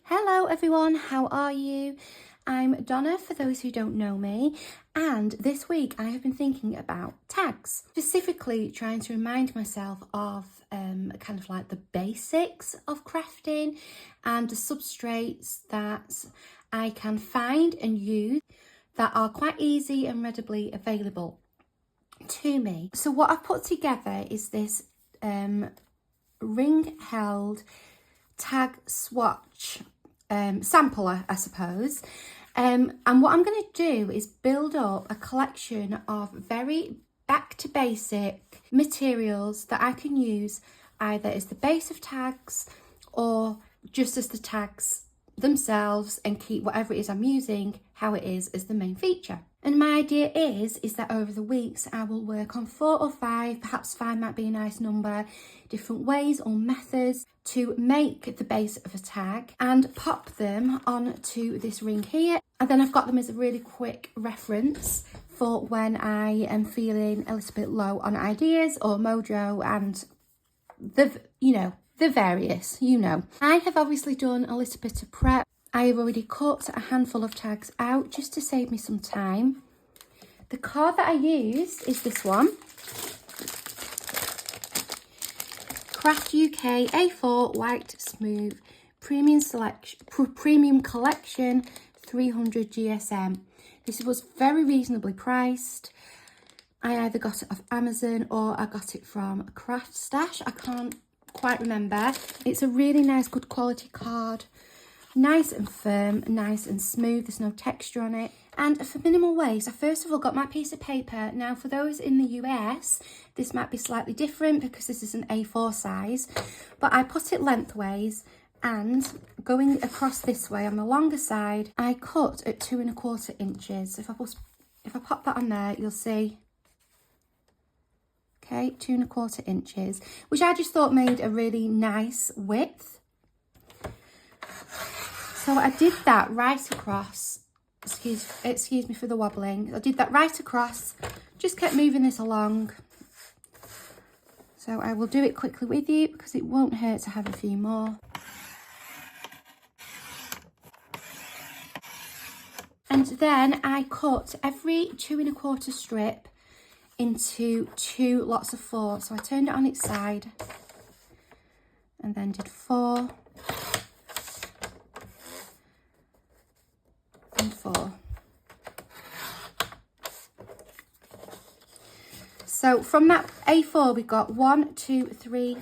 Hello everyone, how are you? I'm Donna for those who don't know me, and this week I have been thinking about tags, specifically trying to remind myself of kind of like the basics of crafting and the substrates that I can find and use that are quite easy and readily available to me. So what I've put together is this ring held tag swatch sampler, I suppose. And what I'm going to do is build up a collection of very back to basic materials that I can use either as the base of tags or just as the tags themselves, and keep whatever it is I'm using how it is as the main feature. And my idea is that over the weeks I will work on 4 or 5, perhaps 5 might be a nice number, different ways or methods to make the base of a tag and pop them onto this ring here. And then I've got them as a really quick reference for when I am feeling a little bit low on ideas or mojo and the various, I have obviously done a little bit of prep. I have already cut a handful of tags out just to save me some time. The card that I used is this one. Craft UK A4 White Smooth Premium Collection 300 GSM. This was very reasonably priced. I either got it off Amazon or I got it from Craft Stash. I can't quite remember. It's a really nice, good quality card. Nice and firm, nice and smooth. There's no texture on it. And for minimal waste, I first of all got my piece of paper. Now for those in the US, this might be slightly different because this is an A4 size, but I put it lengthways, and going across this way on the longer side, I cut at 2 1/4 inches. If I pop that on there, you'll see. Okay, 2 1/4 inches, which I just thought made a really nice width. So I did that right across. Excuse me for the wobbling. I did that right across, just kept moving this along. So I will do it quickly with you because it won't hurt to have a few more. And then I cut every 2 1/4 strip into 2 lots of 4. So I turned it on its side and then did 4 and 4. So from that A4 we got 1, 2, 3,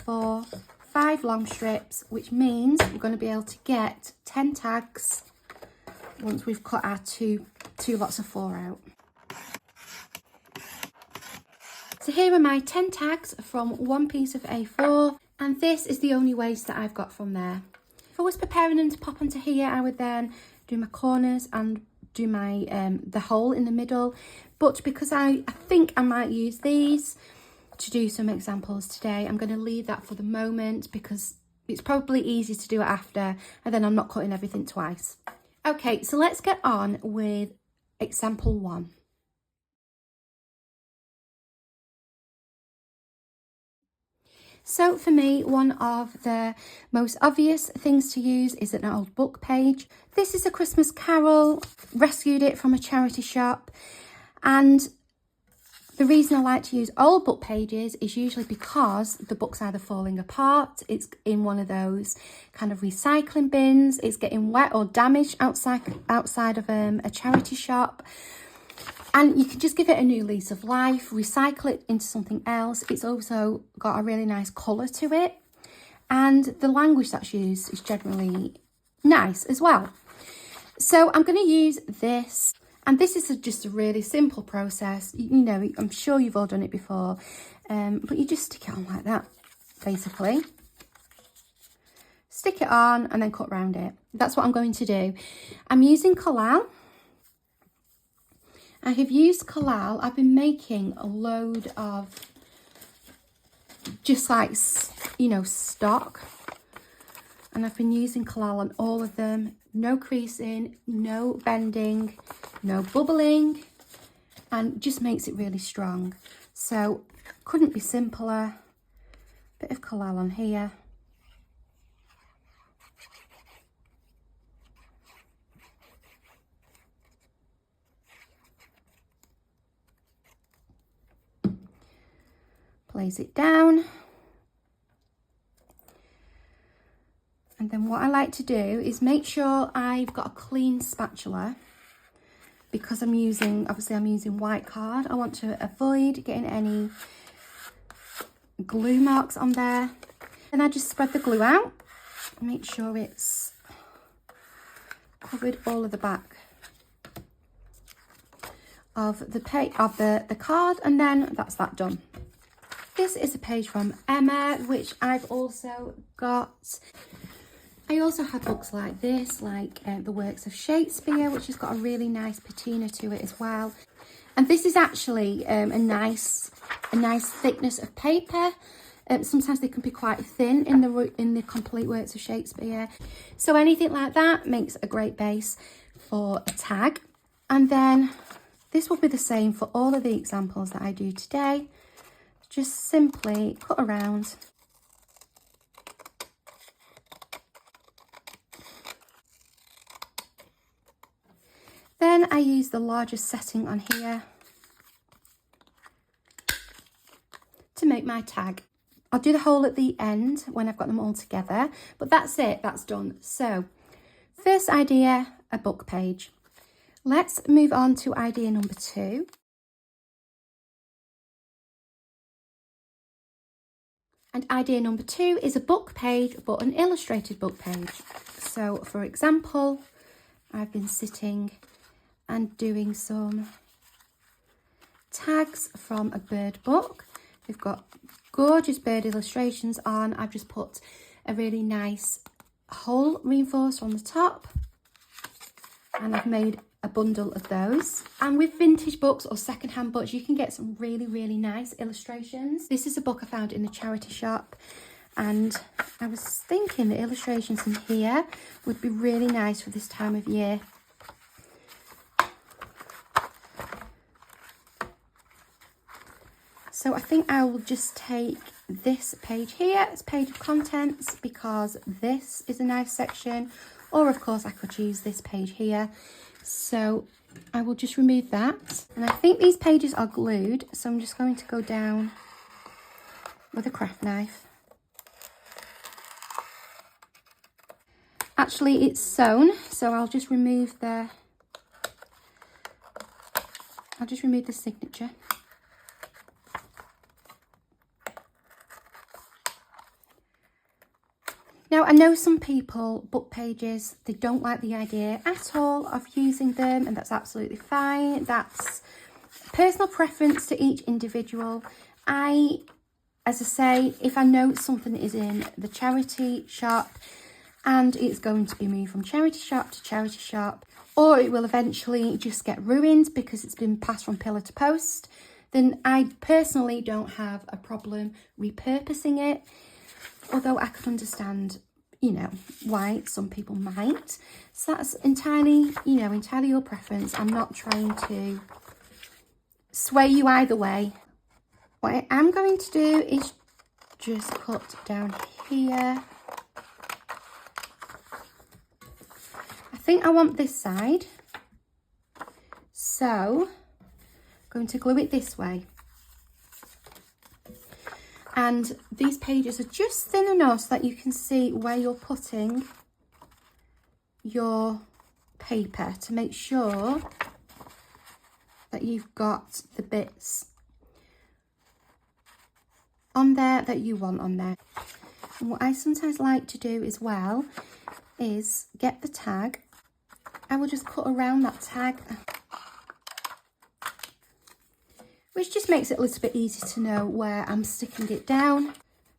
4, 5 long strips, which means we're going to be able to get 10 tags once we've cut our two lots of 4 out. So here are my 10 tags from one piece of A4, and this is the only waste that I've got from there. If I was preparing them to pop onto here, I would then do my corners and do my the hole in the middle, but because I think I might use these to do some examples today, I'm going to leave that for the moment because it's probably easier to do it after, and then I'm not cutting everything twice. Okay, so let's get on with example 1. So for me, one of the most obvious things to use is an old book page. This is A Christmas Carol, rescued it from a charity shop. And the reason I like to use old book pages is usually because the book's either falling apart, it's in one of those kind of recycling bins, it's getting wet or damaged outside of a charity shop. And you can just give it a new lease of life, recycle it into something else. It's also got a really nice colour to it. And the language that's used is generally nice as well. So I'm going to use this. And this is just a really simple process. I'm sure you've all done it before. But you just stick it on like that, basically. Stick it on and then cut around it. That's what I'm going to do. I'm using collal. I have used collal. I've been making a load of just like, stock. And I've been using collal on all of them. No creasing, no bending, no bubbling, and just makes it really strong. So couldn't be simpler. Bit of collal on here. Glaze it down. And then what I like to do is make sure I've got a clean spatula, because I'm using white card. I want to avoid getting any glue marks on there. And I just spread the glue out, make sure it's covered all of the back of the card, and then that's that done. This is a page from Emma, which I've also got. I also have books like this, like the works of Shakespeare, which has got a really nice patina to it as well. And this is actually a nice thickness of paper. Sometimes they can be quite thin in the complete works of Shakespeare. So anything like that makes a great base for a tag. And then this will be the same for all of the examples that I do today. Just simply cut around. Then I use the largest setting on here to make my tag. I'll do the hole at the end when I've got them all together, but that's it, that's done. So, first idea, a book page. Let's move on to idea number 2. And idea number 2 is a book page, but an illustrated book page. So, for example, I've been sitting and doing some tags from a bird book. We've got gorgeous bird illustrations on. I've just put a really nice hole reinforced on the top, and I've made a bundle of those. And with vintage books or secondhand books, you can get some really nice illustrations. This is a book I found in the charity shop, and I was thinking the illustrations in here would be really nice for this time of year. So I think I will just take this page here, it's page of contents, because this is a nice section, or of course I could use this page here. So I will just remove that. And I think these pages are glued, so I'm just going to go down with a craft knife. Actually, it's sewn, so I'll just remove the signature. Now, I know some people, book pages, they don't like the idea at all of using them, and that's absolutely fine. That's personal preference to each individual. As I say, if I know something is in the charity shop and it's going to be moved from charity shop to charity shop, or it will eventually just get ruined because it's been passed from pillar to post, then I personally don't have a problem repurposing it. Although I can understand, you know, why some people might. So that's entirely, entirely your preference. I'm not trying to sway you either way. What I am going to do is just cut down here. I think I want this side. So I'm going to glue it this way. And these pages are just thin enough so that you can see where you're putting your paper to make sure that you've got the bits on there that you want on there. And what I sometimes like to do as well is get the tag. I will just cut around that tag, which just makes it a little bit easier to know where I'm sticking it down.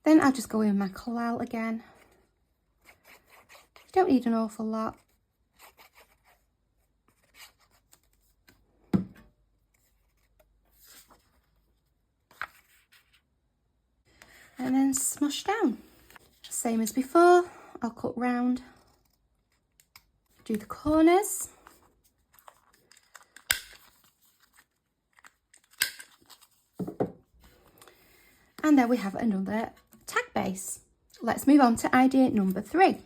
Then I'll just go in with my collal again. You don't need an awful lot. And then smush down. Same as before, I'll cut round, do the corners. And there we have another tag base. Let's move on to idea number 3.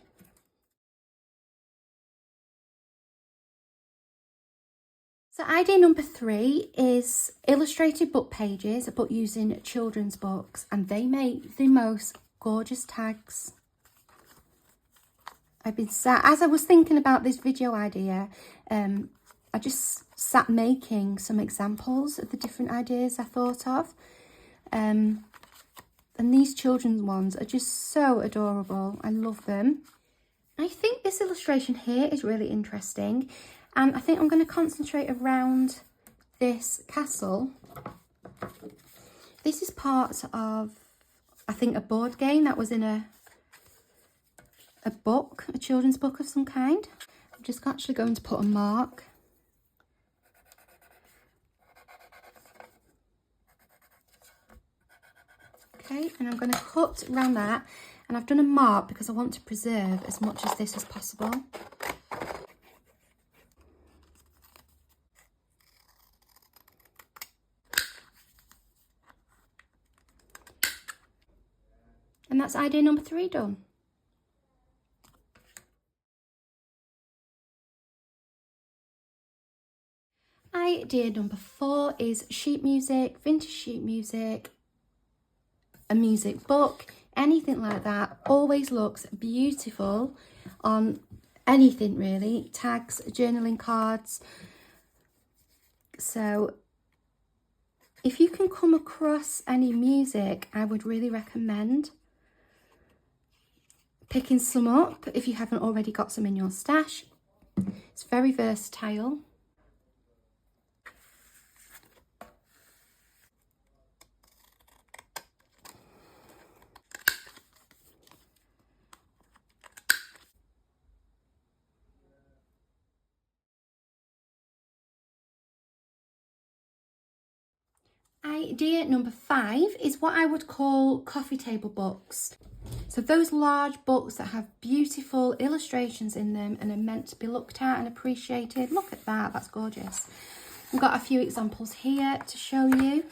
So idea number 3 is illustrated book pages, but using children's books, and they make the most gorgeous tags. As I was thinking about this video idea, I just sat making some examples of the different ideas I thought of. And these children's ones are just so adorable. I love them. I think this illustration here is really interesting. And I think I'm going to concentrate around this castle. This is part of, I think, a board game that was in a book, a children's book of some kind. I'm just actually going to put a mark. Okay, and I'm going to cut around that. And I've done a mark because I want to preserve as much of this as possible. And that's idea number 3 done. Idea number 4 is sheet music, vintage sheet music, a music book, anything like that. Always looks beautiful on anything really, tags, journaling cards. So if you can come across any music, I would really recommend picking some up if you haven't already got some in your stash. It's very versatile. Idea number 5 is what I would call coffee table books. So those large books that have beautiful illustrations in them and are meant to be looked at and appreciated. Look at that, that's gorgeous. I've got a few examples here to show you.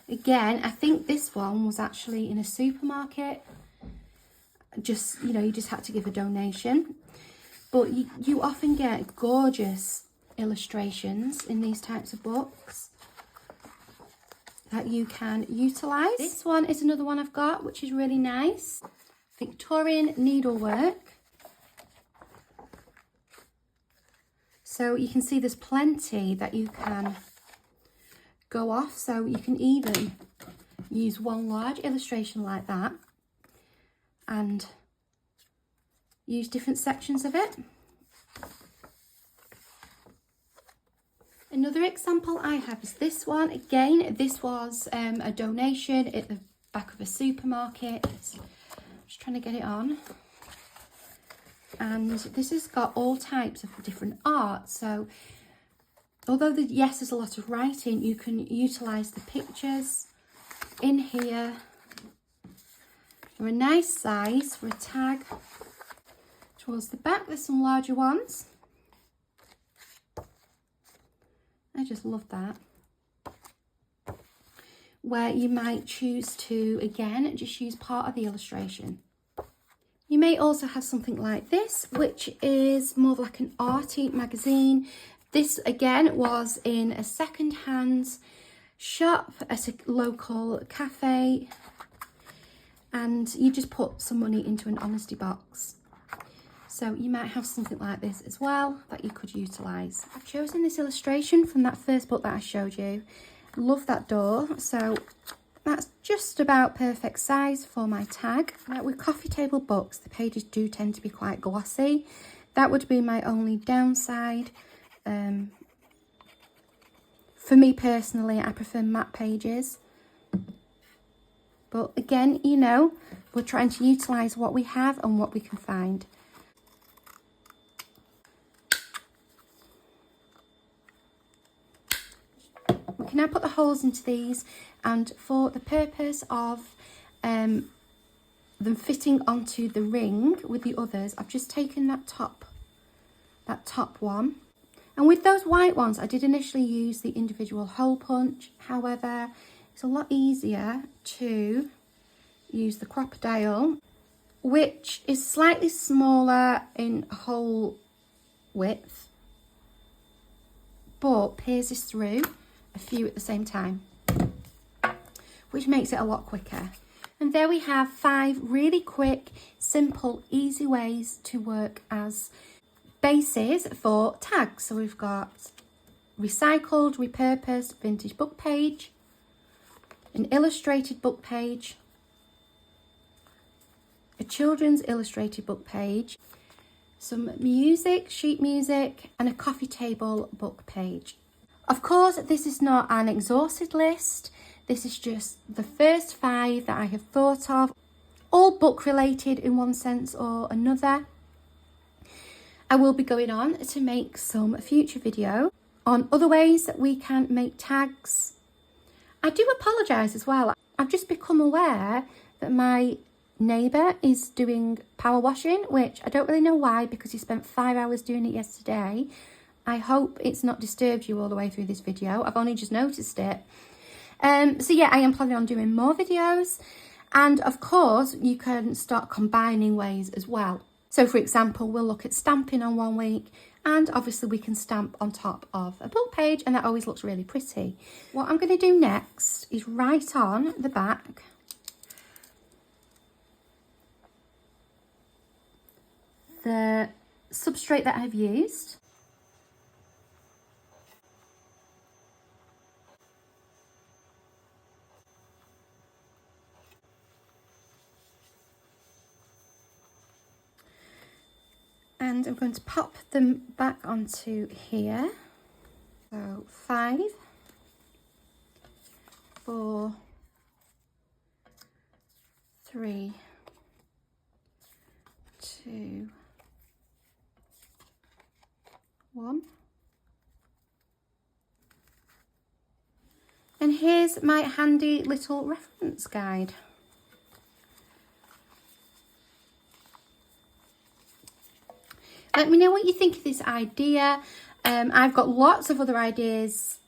Again, I think this one was actually in a supermarket. Just, you know, you just had to give a donation. But you often get gorgeous illustrations in these types of books that you can utilise. This one is another one I've got, which is really nice. Victorian needlework. So you can see there's plenty that you can go off. So you can even use one large illustration like that and use different sections of it. Another example I have is this one. Again, this was a donation at the back of a supermarket. I'm just trying to get it on. And this has got all types of different art. So although yes, there's a lot of writing, you can utilise the pictures in here. They're a nice size for a tag. Towards the back, there's some larger ones. I just love that. Where you might choose to, again, just use part of the illustration. You may also have something like this, which is more of like an arty magazine. This, again, was in a second-hand shop at a local cafe. And you just put some money into an honesty box. So you might have something like this as well that you could utilise. I've chosen this illustration from that first book that I showed you. Love that door. So that's just about perfect size for my tag. Now with coffee table books, the pages do tend to be quite glossy. That would be my only downside. For me personally, I prefer matte pages. But again, you know, we're trying to utilise what we have and what we can find. We can now put the holes into these, and for the purpose of them fitting onto the ring with the others, I've just taken that top one. And with those white ones, I did initially use the individual hole punch. However, it's a lot easier to use the crocodile, which is slightly smaller in hole width. but pierces through a few at the same time, which makes it a lot quicker. And there we have 5 really quick, simple, easy ways to work as bases for tags. So we've got recycled, repurposed, vintage book page, an illustrated book page, a children's illustrated book page, some music, sheet music, and a coffee table book page. Of course, this is not an exhausted list. This is just the first 5 that I have thought of, all book related in one sense or another. I will be going on to make some future video on other ways that we can make tags. I do apologise as well. I've just become aware that my neighbour is doing power washing, which I don't really know why, because he spent 5 hours doing it yesterday. I hope it's not disturbed you all the way through this video. I've only just noticed it. So yeah, I am planning on doing more videos, and of course you can start combining ways as well. So for example, we'll look at stamping on one week, and obviously we can stamp on top of a book page, and that always looks really pretty. What I'm going to do next is write on the back the substrate that I've used. And I'm going to pop them back onto here. So 5, 4, 3, 2, 1. And here's my handy little reference guide. Let me know what you think of this idea. I've got lots of other ideas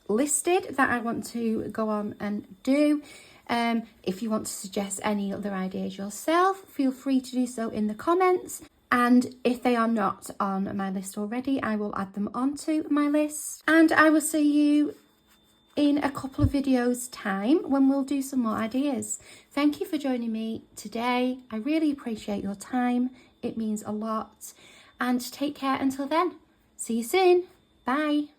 listed that I want to go on and do. If you want to suggest any other ideas yourself, feel free to do so in the comments. And if they are not on my list already, I will add them onto my list. And I will see you in a couple of videos time when we'll do some more ideas. Thank you for joining me today. I really appreciate your time. It means a lot. And take care until then. See you soon. Bye.